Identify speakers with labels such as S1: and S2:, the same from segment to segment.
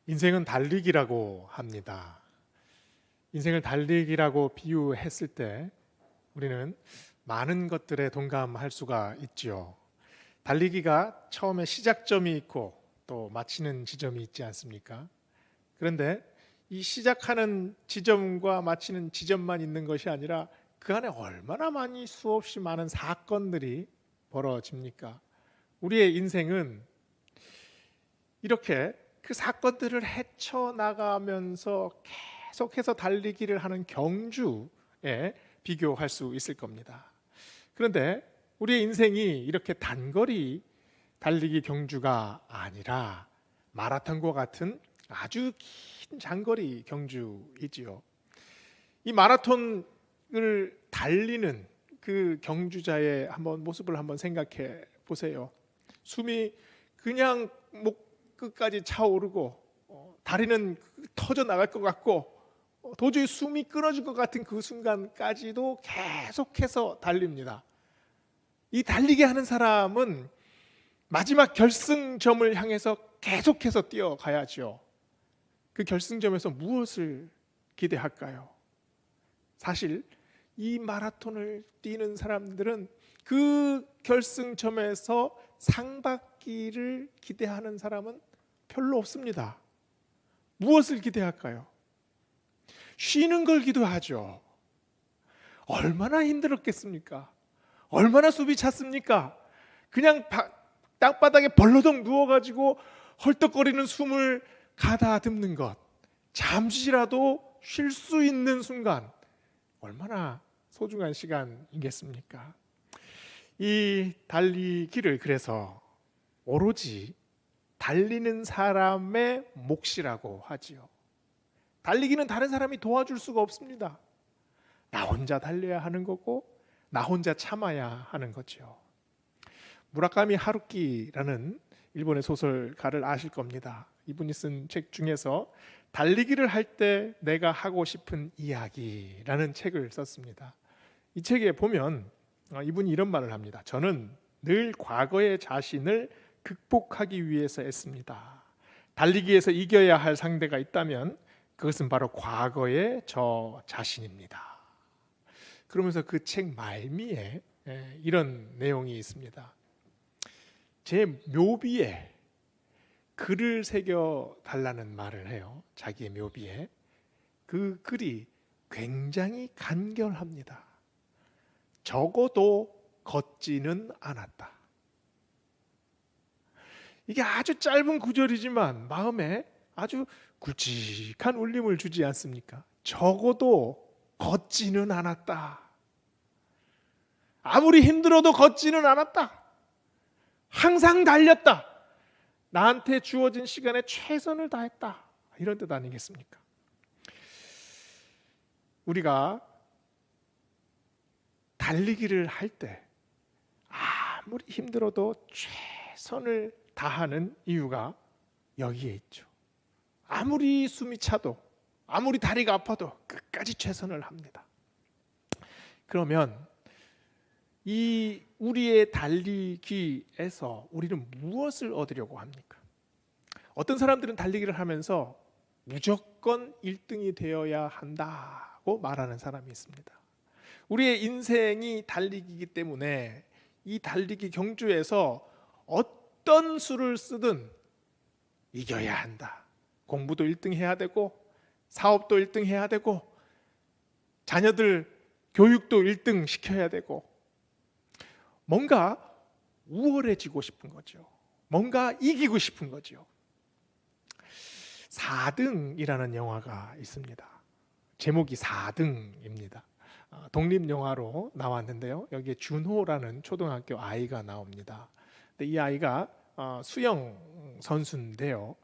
S1: 인생은 달리기라고 합니다. 인생을 달리기라고 비유했을 때 우리는 많은 것들에 동감할 수가 있죠. 달리기가 처음에 시작점이 있고 또 마치는 지점이 있지 않습니까? 그런데 이 시작하는 지점과 마치는 지점만 있는 것이 아니라 그 안에 얼마나 많이 수없이 많은 사건들이 벌어집니까? 우리의 인생은 이렇게 그 사건들을 헤쳐나가면서 계속해서 달리기를 하는 경주에 비교할 수 있을 겁니다. 그런데 우리의 인생이 이렇게 단거리 달리기 경주가 아니라 마라톤과 같은 아주 긴 장거리 경주이지요. 이 마라톤을 달리는 그 경주자의 모습을 한번 생각해 보세요. 숨이 그냥 목 끝까지 차오르고 다리는 터져 나갈 것 같고 도저히 숨이 끊어질 것 같은 그 순간까지도 계속해서 달립니다. 이 달리게 하는 사람은 마지막 결승점을 향해서 계속해서 뛰어가야죠. 그 결승점에서 무엇을 기대할까요? 사실 이 마라톤을 뛰는 사람들은 그 결승점에서 상 받기를 기대하는 사람은 별로 없습니다. 무엇을 기대할까요? 쉬는 걸 기도하죠. 얼마나 힘들었겠습니까? 얼마나 숨이 찼습니까? 그냥 땅바닥에 벌러덩 누워가지고 헐떡거리는 숨을 가다듬는 것, 잠시라도 쉴 수 있는 순간, 얼마나 소중한 시간이겠습니까? 이 달리기를 그래서 오로지 달리는 사람의 몫이라고 하지요. 달리기는 다른 사람이 도와줄 수가 없습니다. 나 혼자 달려야 하는 거고 나 혼자 참아야 하는 거죠. 무라카미 하루키라는 일본의 소설가를 아실 겁니다. 이분이 쓴 책 중에서 달리기를 할 때 내가 하고 싶은 이야기라는 책을 썼습니다. 이 책에 보면 이분이 이런 말을 합니다. 저는 늘 과거의 자신을 극복하기 위해서 애씁니다. 달리기에서 이겨야 할 상대가 있다면 그것은 바로 과거의 저 자신입니다. 그러면서 그 책 말미에 이런 내용이 있습니다. 제 묘비에 글을 새겨 달라는 말을 해요. 자기의 묘비에. 그 글이 굉장히 간결합니다. 적어도 걷지는 않았다. 이게 아주 짧은 구절이지만 마음에 아주 굵직한 울림을 주지 않습니까? 적어도 걷지는 않았다. 아무리 힘들어도 걷지는 않았다. 항상 달렸다. 나한테 주어진 시간에 최선을 다했다. 이런 뜻 아니겠습니까? 우리가 달리기를 할 때 아무리 힘들어도 최선을 다하는 이유가 여기에 있죠. 아무리 숨이 차도 아무리 다리가 아파도 끝까지 최선을 합니다. 그러면 이 우리의 달리기에서 우리는 무엇을 얻으려고 합니까? 어떤 사람들은 달리기를 하면서 무조건 1등이 되어야 한다고 말하는 사람이 있습니다. 우리의 인생이 달리기이기 때문에 이 달리기 경주에서 어떤 수를 쓰든 이겨야 한다. 공부도 1등 해야 되고 사업도 1등 해야 되고 자녀들 교육도 1등 시켜야 되고 뭔가 우월해지고 싶은 거죠. 뭔가 이기고 싶은 거죠. 4등이라는 영화가 있습니다. 제목이 4등입니다. 독립영화로 나왔는데요. 여기에 준호라는 초등학교 아이가 나옵니다. 근데 이 아이가 수영 선수인데요.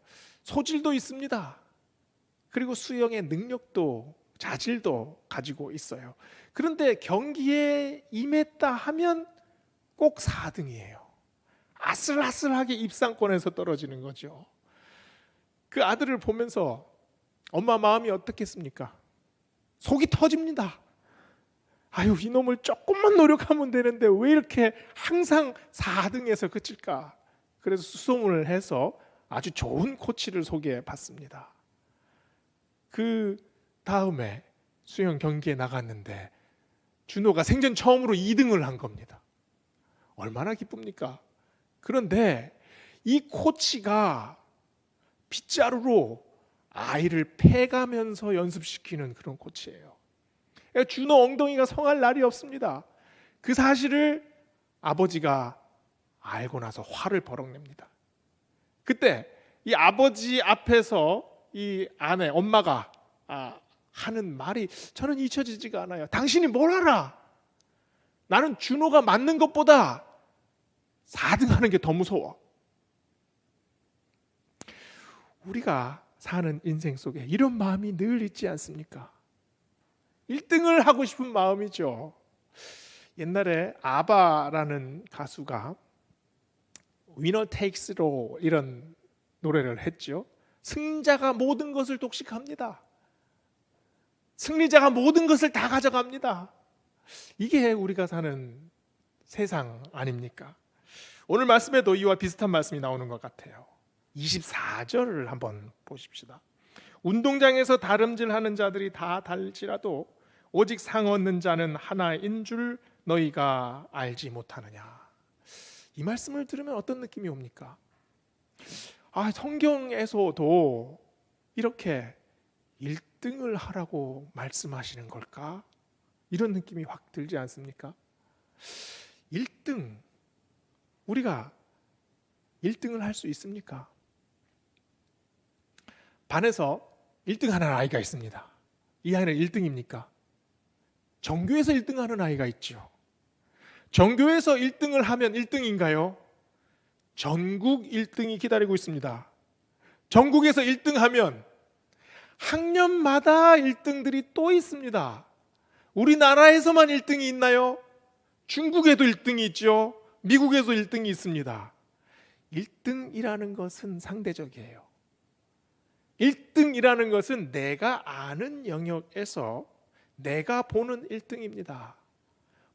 S1: 소질도 있습니다. 그리고 수영의 능력도 자질도 가지고 있어요. 그런데 경기에 임했다 하면 꼭 4등이에요. 아슬아슬하게 입상권에서 떨어지는 거죠. 그 아들을 보면서 엄마 마음이 어떻겠습니까? 속이 터집니다. 아유, 이놈을 조금만 노력하면 되는데 왜 이렇게 항상 4등에서 그칠까? 그래서 수소문을 해서 아주 좋은 코치를 소개해 봤습니다. 그 다음에 수영 경기에 나갔는데 준호가 생전 처음으로 2등을 한 겁니다. 얼마나 기쁩니까? 그런데 이 코치가 빗자루로 아이를 패가면서 연습시키는 그런 코치예요. 준호 엉덩이가 성할 날이 없습니다. 그 사실을 아버지가 알고 나서 화를 버럭냅니다. 그때 이 아버지 앞에서 이 아내, 엄마가 하는 말이 저는 잊혀지지가 않아요. 당신이 뭘 알아? 나는 준호가 맞는 것보다 4등 하는 게 더 무서워. 우리가 사는 인생 속에 이런 마음이 늘 있지 않습니까? 1등을 하고 싶은 마음이죠. 옛날에 아바라는 가수가 Winner Takes It All 이런 노래를 했죠. 승자가 모든 것을 독식합니다. 승리자가 모든 것을 다 가져갑니다. 이게 우리가 사는 세상 아닙니까? 오늘 말씀에도 이와 비슷한 말씀이 나오는 것 같아요. 24절을 한번 보십시다. 운동장에서 다름질하는 자들이 다 달지라도 오직 상 얻는 자는 하나인 줄 너희가 알지 못하느냐. 이 말씀을 들으면 어떤 느낌이 옵니까? 성경에서도 이렇게 1등을 하라고 말씀하시는 걸까? 이런 느낌이 확 들지 않습니까? 1등, 우리가 1등을 할 수 있습니까? 반에서 1등 하는 아이가 있습니다. 이 아이는 1등입니까? 전교에서 1등 하는 아이가 있죠. 전교에서 1등을 하면 1등인가요? 전국 1등이 기다리고 있습니다. 전국에서 1등 하면 학년마다 1등들이 또 있습니다. 우리나라에서만 1등이 있나요? 중국에도 1등이 있죠. 미국에도 1등이 있습니다. 1등이라는 것은 상대적이에요. 1등이라는 것은 내가 아는 영역에서 내가 보는 1등입니다.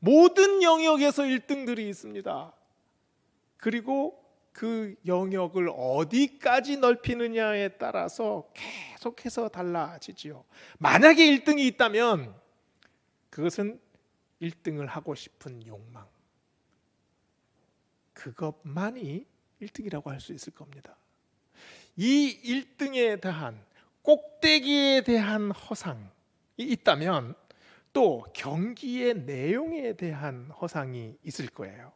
S1: 모든 영역에서 1등들이 있습니다. 그리고 그 영역을 어디까지 넓히느냐에 따라서 계속해서 달라지지요. 만약에 1등이 있다면 그것은 1등을 하고 싶은 욕망, 그것만이 1등이라고 할 수 있을 겁니다. 이 1등에 대한, 꼭대기에 대한 허상이 있다면 또 경기의 내용에 대한 허상이 있을 거예요.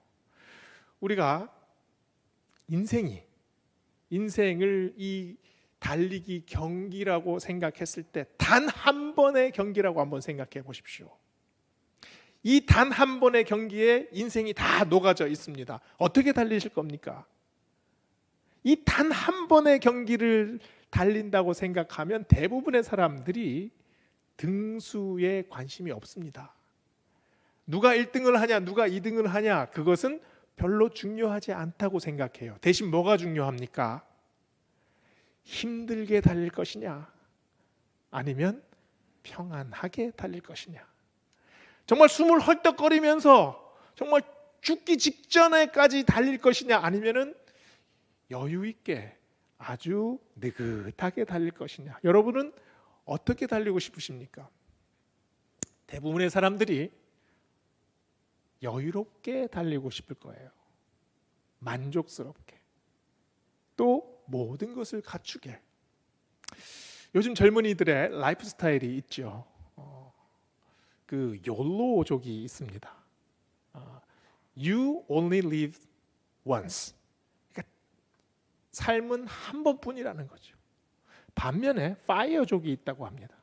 S1: 우리가 인생을 이 달리기 경기라고 생각했을 때 단 한 번의 경기라고 한번 생각해 보십시오. 이 단 한 번의 경기에 인생이 다 녹아져 있습니다. 어떻게 달리실 겁니까? 이 단 한 번의 경기를 달린다고 생각하면 대부분의 사람들이 등수에 관심이 없습니다. 누가 1등을 하냐, 누가 2등을 하냐, 그것은 별로 중요하지 않다고 생각해요. 대신 뭐가 중요합니까? 힘들게 달릴 것이냐, 아니면 평안하게 달릴 것이냐. 정말 숨을 헐떡거리면서 정말 죽기 직전에까지 달릴 것이냐, 아니면은 여유 있게 아주 느긋하게 달릴 것이냐. 여러분은 어떻게 달리고 싶으십니까? 대부분의 사람들이 여유롭게 달리고 싶을 거예요. 만족스럽게. 또 모든 것을 갖추게. 요즘 젊은이들의 라이프 스타일이 있죠. 그 욜로족이 있습니다. You only live once. 그러니까 삶은 한 번뿐이라는 거죠. 반면에 FIRE족이 있다고 합니다.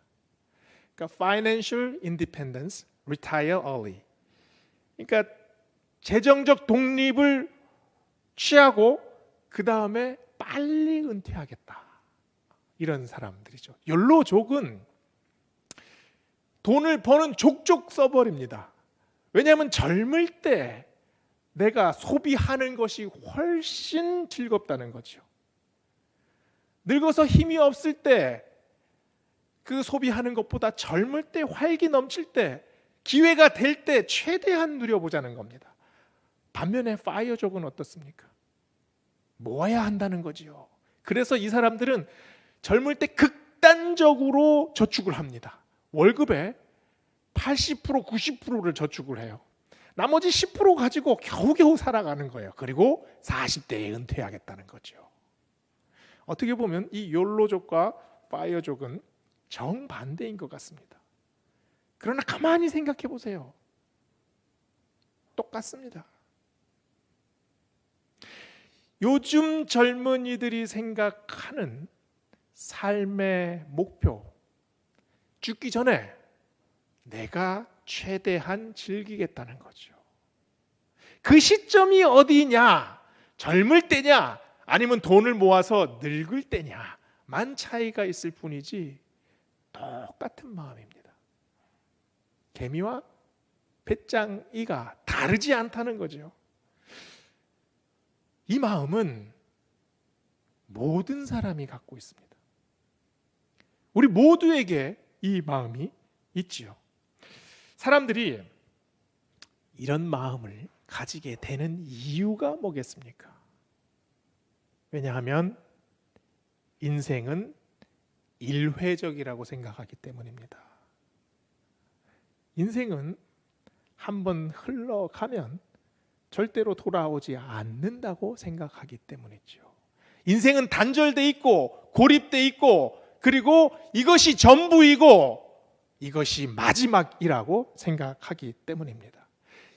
S1: 그러니까 Financial Independence, Retire Early. 그러니까 재정적 독립을 취하고 그 다음에 빨리 은퇴하겠다. 이런 사람들이죠. 욜로족은 돈을 버는 족족 써버립니다. 왜냐하면 젊을 때 내가 소비하는 것이 훨씬 즐겁다는 거죠. 늙어서 힘이 없을 때 그 소비하는 것보다 젊을 때 활기 넘칠 때 기회가 될 때 최대한 누려보자는 겁니다. 반면에 파이어족은 어떻습니까? 모아야 한다는 거지요. 그래서 이 사람들은 젊을 때 극단적으로 저축을 합니다. 월급의 80%, 90%를 저축을 해요. 나머지 10% 가지고 겨우겨우 살아가는 거예요. 그리고 40대에 은퇴하겠다는 거죠. 어떻게 보면 이 욜로족과 파이어족은 정반대인 것 같습니다. 그러나 가만히 생각해 보세요. 똑같습니다. 요즘 젊은이들이 생각하는 삶의 목표, 죽기 전에 내가 최대한 즐기겠다는 거죠. 그 시점이 어디냐? 젊을 때냐? 아니면 돈을 모아서 늙을 때냐만 차이가 있을 뿐이지 똑같은 마음입니다. 개미와 배짱이가 다르지 않다는 거죠. 이 마음은 모든 사람이 갖고 있습니다. 우리 모두에게 이 마음이 있지요. 사람들이 이런 마음을 가지게 되는 이유가 뭐겠습니까? 왜냐하면 인생은 일회적이라고 생각하기 때문입니다. 인생은 한번 흘러가면 절대로 돌아오지 않는다고 생각하기 때문이죠. 인생은 단절돼 있고 고립돼 있고 그리고 이것이 전부이고 이것이 마지막이라고 생각하기 때문입니다.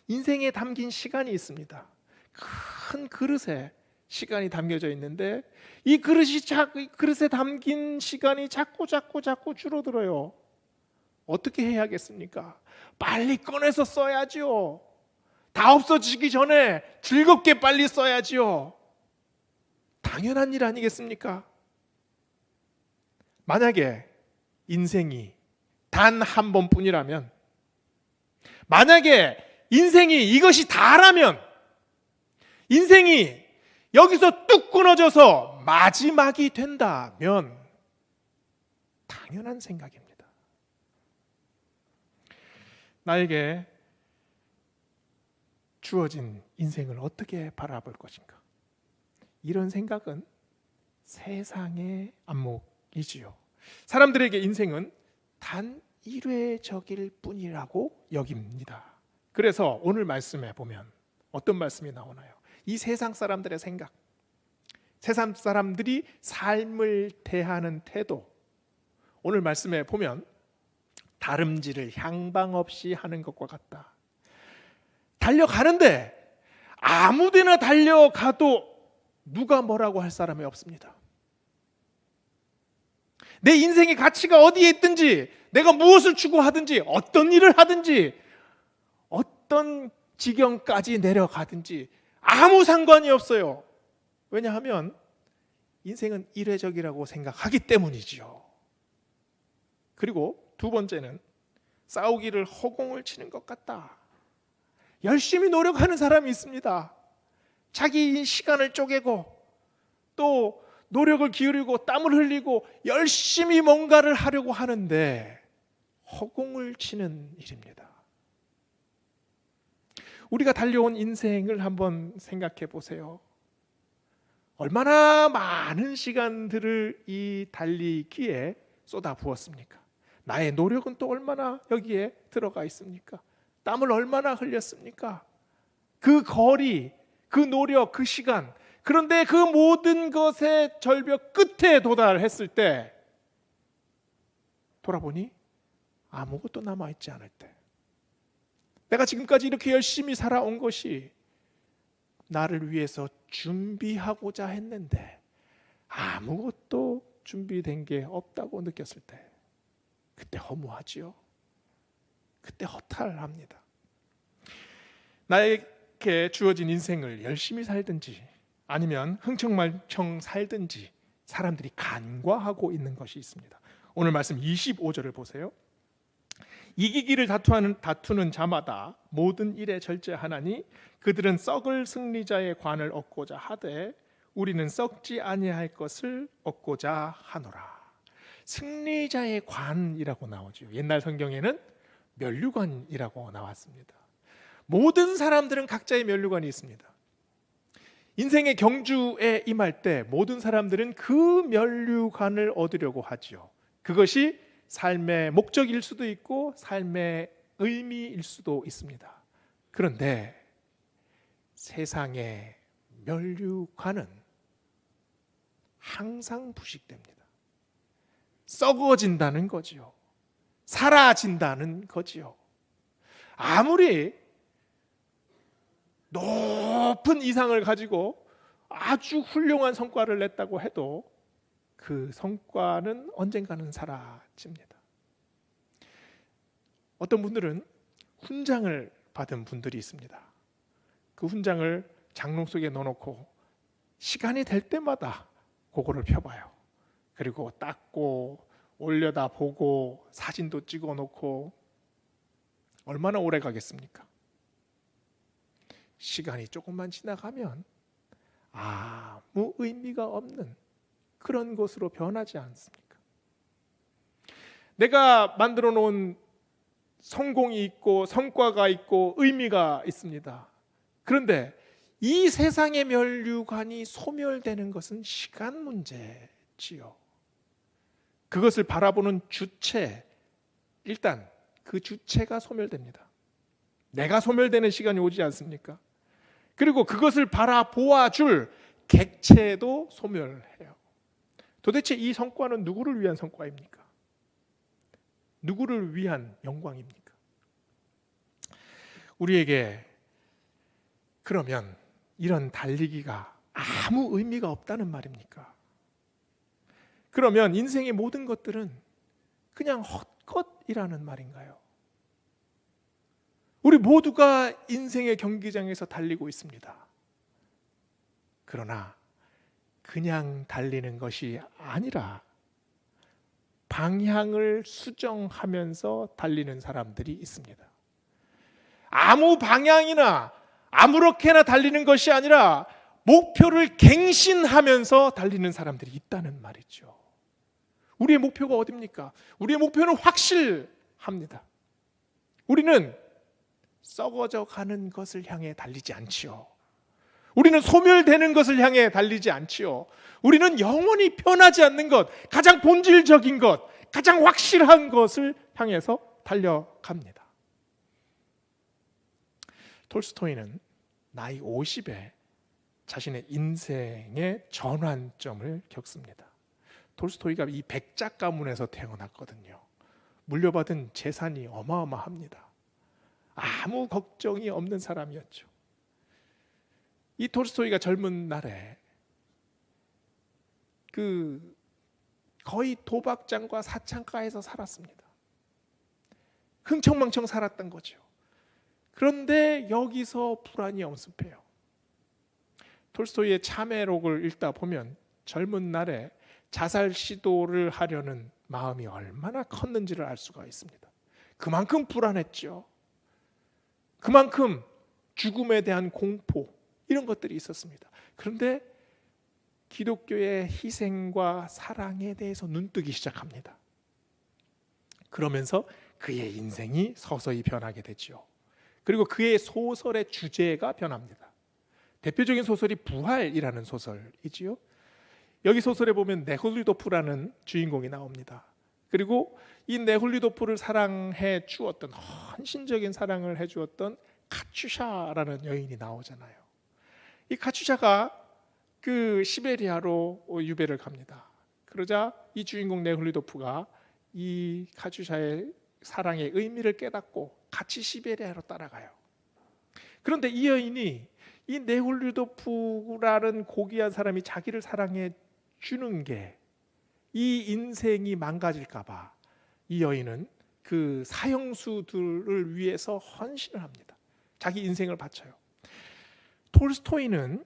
S1: 인생에 담긴 시간이 있습니다. 큰 그릇에 시간이 담겨져 있는데 이 그릇에 담긴 시간이 자꾸 줄어들어요. 어떻게 해야겠습니까? 빨리 꺼내서 써야지요. 다 없어지기 전에 즐겁게 빨리 써야지요. 당연한 일 아니겠습니까? 만약에 인생이 단 한 번뿐이라면, 만약에 인생이 이것이 다라면, 인생이 여기서 뚝 끊어져서 마지막이 된다면 당연한 생각입니다. 나에게 주어진 인생을 어떻게 바라볼 것인가? 이런 생각은 세상의 안목이지요. 사람들에게 인생은 단 1회적일 뿐이라고 여깁니다. 그래서 오늘 말씀에 보면 어떤 말씀이 나오나요? 이 세상 사람들의 생각, 세상 사람들이 삶을 대하는 태도, 오늘 말씀에 보면 다름질을 향방 없이 하는 것과 같다. 달려가는데 아무데나 달려가도 누가 뭐라고 할 사람이 없습니다. 내 인생의 가치가 어디에 있든지, 내가 무엇을 추구하든지, 어떤 일을 하든지, 어떤 지경까지 내려가든지 아무 상관이 없어요. 왜냐하면 인생은 일회적이라고 생각하기 때문이지요. 그리고 두 번째는 싸우기를 허공을 치는 것 같다. 열심히 노력하는 사람이 있습니다. 자기 시간을 쪼개고 또 노력을 기울이고 땀을 흘리고 열심히 뭔가를 하려고 하는데 허공을 치는 일입니다. 우리가 달려온 인생을 한번 생각해 보세요. 얼마나 많은 시간들을 이 달리기에 쏟아 부었습니까? 나의 노력은 또 얼마나 여기에 들어가 있습니까? 땀을 얼마나 흘렸습니까? 그 거리, 그 노력, 그 시간, 그런데 그 모든 것의 절벽 끝에 도달했을 때 돌아보니 아무것도 남아있지 않을 때, 내가 지금까지 이렇게 열심히 살아온 것이 나를 위해서 준비하고자 했는데 아무것도 준비된 게 없다고 느꼈을 때, 그때 허무하지요. 그때 허탈합니다. 나에게 주어진 인생을 열심히 살든지 아니면 흥청망청 살든지 사람들이 간과하고 있는 것이 있습니다. 오늘 말씀 25절을 보세요. 이기기를 다투는 자마다 모든 일에 절제하나니 그들은 썩을 승리자의 관을 얻고자 하되 우리는 썩지 아니할 것을 얻고자 하노라. 승리자의 관이라고 나오죠. 옛날 성경에는 면류관이라고 나왔습니다. 모든 사람들은 각자의 면류관이 있습니다. 인생의 경주에 임할 때 모든 사람들은 그 면류관을 얻으려고 하지요. 그것이 삶의 목적일 수도 있고 삶의 의미일 수도 있습니다. 그런데 세상의 면류관은 항상 부식됩니다. 썩어진다는 거지요. 사라진다는 거지요. 아무리 높은 이상을 가지고 아주 훌륭한 성과를 냈다고 해도 그 성과는 언젠가는 사라집니다. 어떤 분들은 훈장을 받은 분들이 있습니다. 그 훈장을 장롱 속에 넣어놓고 시간이 될 때마다 그거를 펴봐요. 그리고 닦고 올려다 보고 사진도 찍어 놓고 얼마나 오래 가겠습니까? 시간이 조금만 지나가면 아무 의미가 없는 그런 것으로 변하지 않습니까? 내가 만들어 놓은 성공이 있고 성과가 있고 의미가 있습니다. 그런데 이 세상의 면류관이 소멸되는 것은 시간 문제지요. 그것을 바라보는 주체, 일단 그 주체가 소멸됩니다. 내가 소멸되는 시간이 오지 않습니까? 그리고 그것을 바라보아줄 객체도 소멸해요. 도대체 이 성과는 누구를 위한 성과입니까? 누구를 위한 영광입니까? 우리에게 그러면 이런 달리기가 아무 의미가 없다는 말입니까? 그러면 인생의 모든 것들은 그냥 헛것이라는 말인가요? 우리 모두가 인생의 경기장에서 달리고 있습니다. 그러나 그냥 달리는 것이 아니라 방향을 수정하면서 달리는 사람들이 있습니다. 아무 방향이나 아무렇게나 달리는 것이 아니라 목표를 갱신하면서 달리는 사람들이 있다는 말이죠. 우리의 목표가 어디입니까? 우리의 목표는 확실합니다. 우리는 썩어져 가는 것을 향해 달리지 않지요. 우리는 소멸되는 것을 향해 달리지 않지요. 우리는 영원히 변하지 않는 것, 가장 본질적인 것, 가장 확실한 것을 향해서 달려갑니다. 톨스토이는 나이 50에 자신의 인생의 전환점을 겪습니다. 톨스토이가 이 백작 가문에서 태어났거든요. 물려받은 재산이 어마어마합니다. 아무 걱정이 없는 사람이었죠. 이 톨스토이가 젊은 날에 거의 도박장과 사창가에서 살았습니다. 흥청망청 살았던 거죠. 그런데 여기서 불안이 엄습해요. 톨스토이의 참회록을 읽다 보면 젊은 날에 자살 시도를 하려는 마음이 얼마나 컸는지를 알 수가 있습니다. 그만큼 불안했죠. 그만큼 죽음에 대한 공포, 이런 것들이 있었습니다. 그런데 기독교의 희생과 사랑에 대해서 눈뜨기 시작합니다. 그러면서 그의 인생이 서서히 변하게 되죠. 그리고 그의 소설의 주제가 변합니다. 대표적인 소설이 부활이라는 소설이지요. 여기 소설에 보면 네홀리도프라는 주인공이 나옵니다. 그리고 이 네홀리도프를 사랑해 주었던, 헌신적인 사랑을 해 주었던 카츄샤라는 여인이 나오잖아요. 이 카츄샤가 그 시베리아로 유배를 갑니다. 그러자 이 주인공 네홀리도프가 이 카츄샤의 사랑의 의미를 깨닫고 같이 시베리아로 따라가요. 그런데 이 여인이 이 네홀리도프라는 고귀한 사람이 자기를 사랑해 주는 게 이 인생이 망가질까 봐 이 여인은 그 사형수들을 위해서 헌신을 합니다. 자기 인생을 바쳐요. 톨스토이는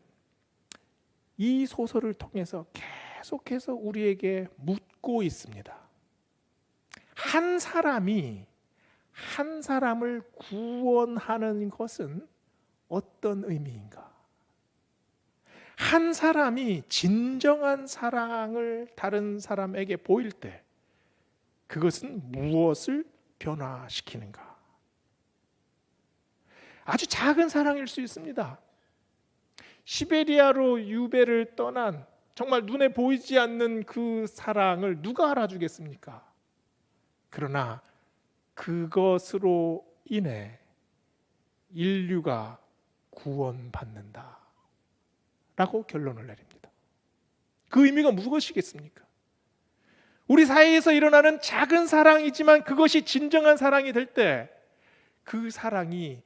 S1: 이 소설을 통해서 계속해서 우리에게 묻고 있습니다. 한 사람이 한 사람을 구원하는 것은 어떤 의미인가? 한 사람이 진정한 사랑을 다른 사람에게 보일 때 그것은 무엇을 변화시키는가? 아주 작은 사랑일 수 있습니다. 시베리아로 유배를 떠난 정말 눈에 보이지 않는 그 사랑을 누가 알아주겠습니까? 그러나 그것으로 인해 인류가 구원받는다 라고 결론을 내립니다. 그 의미가 무엇이겠습니까? 우리 사회에서 일어나는 작은 사랑이지만 그것이 진정한 사랑이 될 때 그 사랑이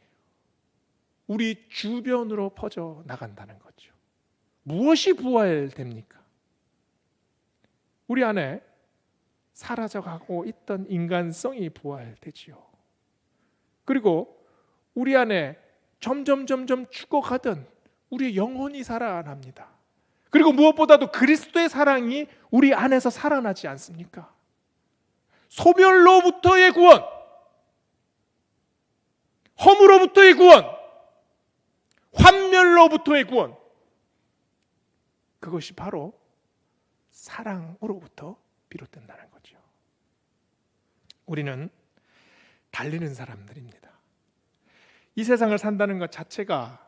S1: 우리 주변으로 퍼져 나간다는 거죠. 무엇이 부활됩니까? 우리 안에 사라져가고 있던 인간성이 부활되지요. 그리고 우리 안에 점점 죽어가던 우리의 영혼이 살아납니다. 그리고 무엇보다도 그리스도의 사랑이 우리 안에서 살아나지 않습니까? 소멸로부터의 구원, 허물로부터의 구원, 환멸로부터의 구원, 그것이 바로 사랑으로부터 비롯된다는 거죠. 우리는 달리는 사람들입니다. 이 세상을 산다는 것 자체가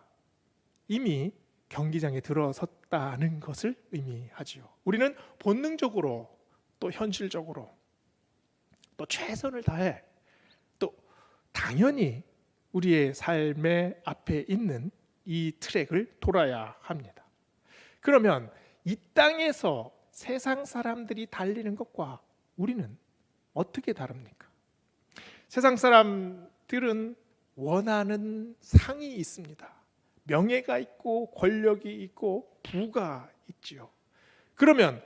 S1: 이미 경기장에 들어섰다는 것을 의미하지요. 우리는 본능적으로 또 현실적으로 또 최선을 다해 또 당연히 우리의 삶의 앞에 있는 이 트랙을 돌아야 합니다. 그러면 이 땅에서 세상 사람들이 달리는 것과 우리는 어떻게 다릅니까? 세상 사람들은 원하는 상이 있습니다. 명예가 있고 권력이 있고 부가 있지요. 그러면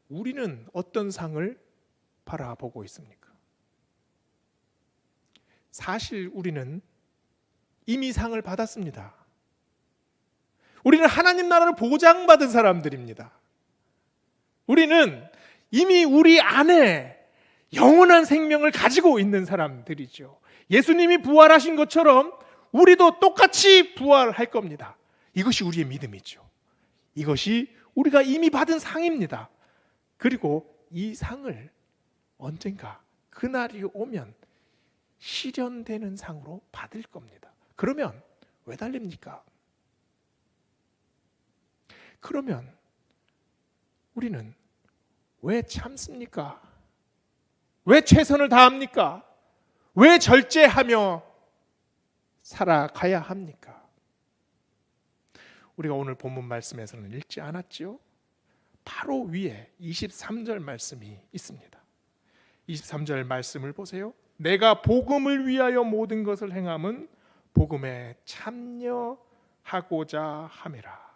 S1: 우리는 어떤 상을 바라보고 있습니까? 사실 우리는 이미 상을 받았습니다. 우리는 하나님 나라를 보장받은 사람들입니다. 우리는 이미 우리 안에 영원한 생명을 가지고 있는 사람들이죠. 예수님이 부활하신 것처럼 우리도 똑같이 부활할 겁니다. 이것이 우리의 믿음이죠. 이것이 우리가 이미 받은 상입니다. 그리고 이 상을 언젠가 그날이 오면 실현되는 상으로 받을 겁니다. 그러면 왜 달립니까? 그러면 우리는 왜 참습니까? 왜 최선을 다합니까? 왜 절제하며 살아가야 합니까? 우리가 오늘 본문 말씀에서는 읽지 않았지요? 바로 위에 23절 말씀이 있습니다. 23절 말씀을 보세요. 내가 복음을 위하여 모든 것을 행함은 복음에 참여하고자 함이라.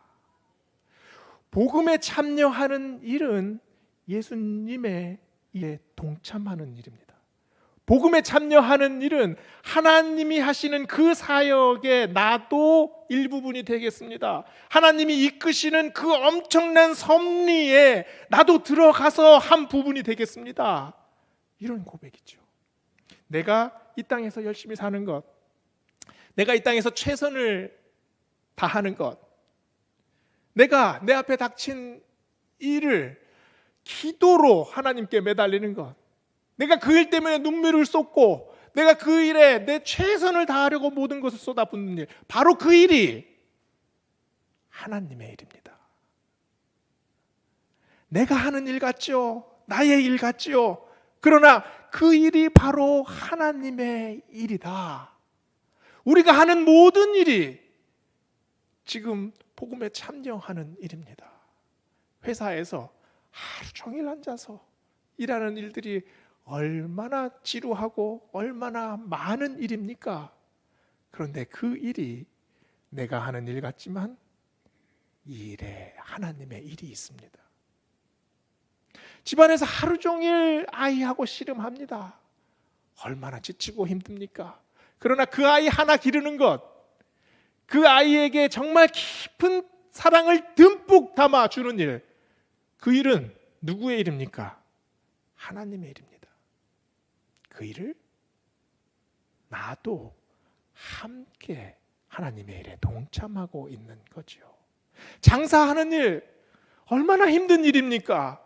S1: 복음에 참여하는 일은 예수님의 일에 동참하는 일입니다. 복음에 참여하는 일은 하나님이 하시는 그 사역에 나도 일부분이 되겠습니다. 하나님이 이끄시는 그 엄청난 섭리에 나도 들어가서 한 부분이 되겠습니다. 이런 고백이죠. 내가 이 땅에서 열심히 사는 것, 내가 이 땅에서 최선을 다하는 것, 내가 내 앞에 닥친 일을 기도로 하나님께 매달리는 것, 내가 그 일 때문에 눈물을 쏟고 내가 그 일에 내 최선을 다하려고 모든 것을 쏟아붓는 일, 바로 그 일이 하나님의 일입니다. 내가 하는 일 같죠? 나의 일 같죠? 그러나 그 일이 바로 하나님의 일이다. 우리가 하는 모든 일이 지금 복음에 참여하는 일입니다. 회사에서 하루 종일 앉아서 일하는 일들이 얼마나 지루하고 얼마나 많은 일입니까? 그런데 그 일이 내가 하는 일 같지만 이 일에 하나님의 일이 있습니다. 집안에서 하루 종일 아이하고 씨름합니다. 얼마나 지치고 힘듭니까? 그러나 그 아이 하나 기르는 것, 그 아이에게 정말 깊은 사랑을 듬뿍 담아주는 일, 그 일은 누구의 일입니까? 하나님의 일입니다. 그 일을 나도 함께 하나님의 일에 동참하고 있는 거죠. 장사하는 일 얼마나 힘든 일입니까?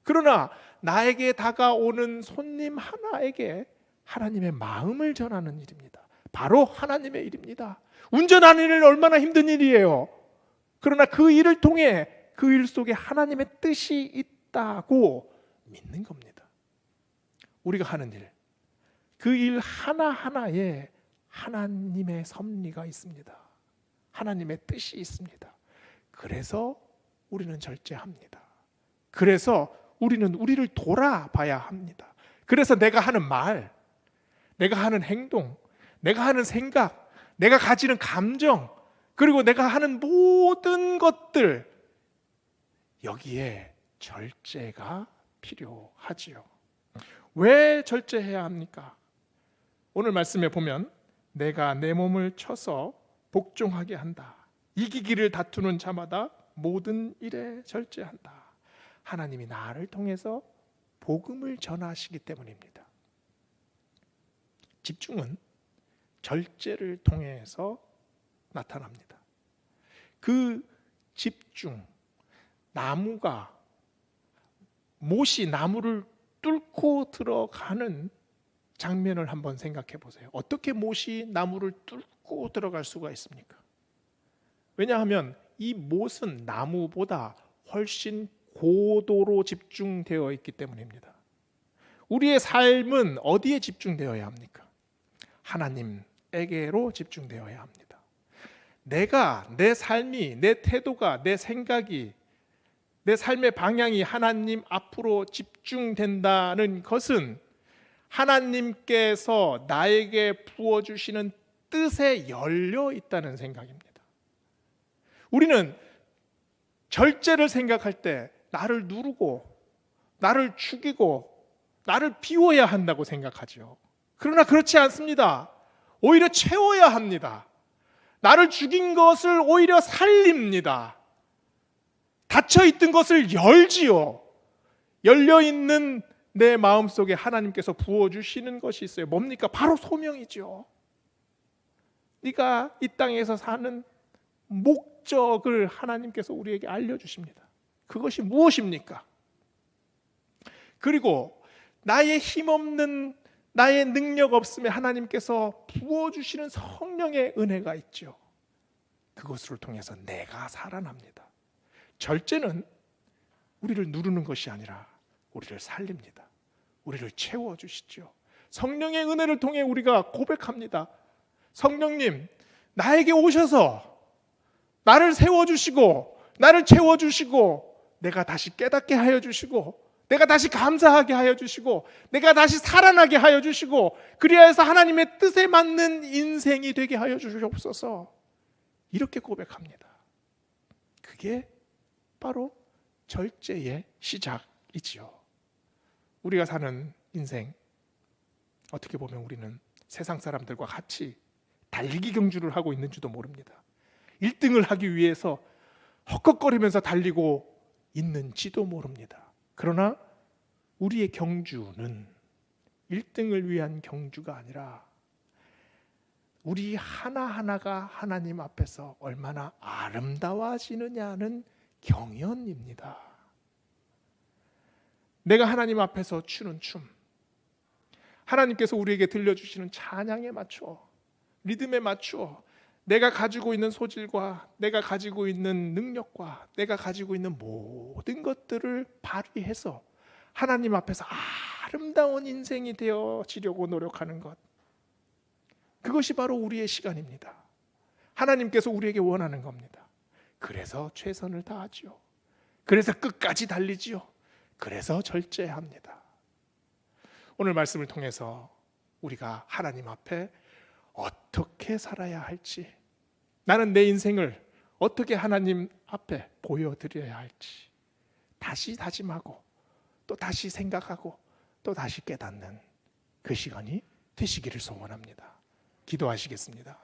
S1: 그러나 나에게 다가오는 손님 하나에게 하나님의 마음을 전하는 일입니다. 바로 하나님의 일입니다. 운전하는 일 얼마나 힘든 일이에요. 그러나 그 일을 통해 그 일 속에 하나님의 뜻이 있다고 믿는 겁니다. 우리가 하는 일, 그 일 하나하나에 하나님의 섭리가 있습니다. 하나님의 뜻이 있습니다. 그래서 우리는 절제합니다. 그래서 우리는 우리를 돌아봐야 합니다. 그래서 내가 하는 말, 내가 하는 행동, 내가 하는 생각, 내가 가지는 감정, 그리고 내가 하는 모든 것들, 여기에 절제가 필요하지요. 왜 절제해야 합니까? 오늘 말씀에 보면 내가 내 몸을 쳐서 복종하게 한다. 이기기를 다투는 자마다 모든 일에 절제한다. 하나님이 나를 통해서 복음을 전하시기 때문입니다. 집중은 절제를 통해서 나타납니다. 그 집중, 나무가 못이 나무를 뚫고 들어가는 장면을 한번 생각해 보세요. 어떻게 못이 나무를 뚫고 들어갈 수가 있습니까? 왜냐하면 이 못은 나무보다 훨씬 고도로 집중되어 있기 때문입니다. 우리의 삶은 어디에 집중되어야 합니까? 하나님에게로 집중되어야 합니다. 내가, 내 삶이, 내 태도가, 내 생각이, 내 삶의 방향이 하나님 앞으로 집중된다는 것은 하나님께서 나에게 부어주시는 뜻에 열려 있다는 생각입니다. 우리는 절제를 생각할 때 나를 누르고 나를 죽이고 나를 비워야 한다고 생각하죠. 그러나 그렇지 않습니다. 오히려 채워야 합니다. 나를 죽인 것을 오히려 살립니다. 닫혀있던 것을 열지요. 열려있는 내 마음속에 하나님께서 부어주시는 것이 있어요. 뭡니까? 바로 소명이죠. 네가 이 땅에서 사는 목적을 하나님께서 우리에게 알려주십니다. 그것이 무엇입니까? 그리고 나의 힘없는, 나의 능력 없음에 하나님께서 부어주시는 성령의 은혜가 있죠. 그것을 통해서 내가 살아납니다. 절제는 우리를 누르는 것이 아니라 우리를 살립니다. 우리를 채워주시죠. 성령의 은혜를 통해 우리가 고백합니다. 성령님, 나에게 오셔서 나를 세워주시고 나를 채워주시고 내가 다시 깨닫게 하여 주시고 내가 다시 감사하게 하여 주시고 내가 다시 살아나게 하여 주시고 그리하여서 하나님의 뜻에 맞는 인생이 되게 하여 주시옵소서. 이렇게 고백합니다. 그게 바로 절제의 시작이지요. 우리가 사는 인생, 어떻게 보면 우리는 세상 사람들과 같이 달리기 경주를 하고 있는지도 모릅니다. 1등을 하기 위해서 헉헉거리면서 달리고 있는지도 모릅니다. 그러나 우리의 경주는 1등을 위한 경주가 아니라 우리 하나하나가 하나님 앞에서 얼마나 아름다워지느냐는 경연입니다. 내가 하나님 앞에서 추는 춤, 하나님께서 우리에게 들려주시는 찬양에 맞춰, 리듬에 맞춰 내가 가지고 있는 소질과 내가 가지고 있는 능력과 내가 가지고 있는 모든 것들을 발휘해서 하나님 앞에서 아름다운 인생이 되어지려고 노력하는 것, 그것이 바로 우리의 시간입니다. 하나님께서 우리에게 원하는 겁니다. 그래서 최선을 다하지요. 그래서 끝까지 달리지요. 그래서 절제합니다. 오늘 말씀을 통해서 우리가 하나님 앞에 어떻게 살아야 할지, 나는 내 인생을 어떻게 하나님 앞에 보여드려야 할지 다시 다짐하고 또 다시 생각하고 또 다시 깨닫는 그 시간이 되시기를 소원합니다. 기도하시겠습니다.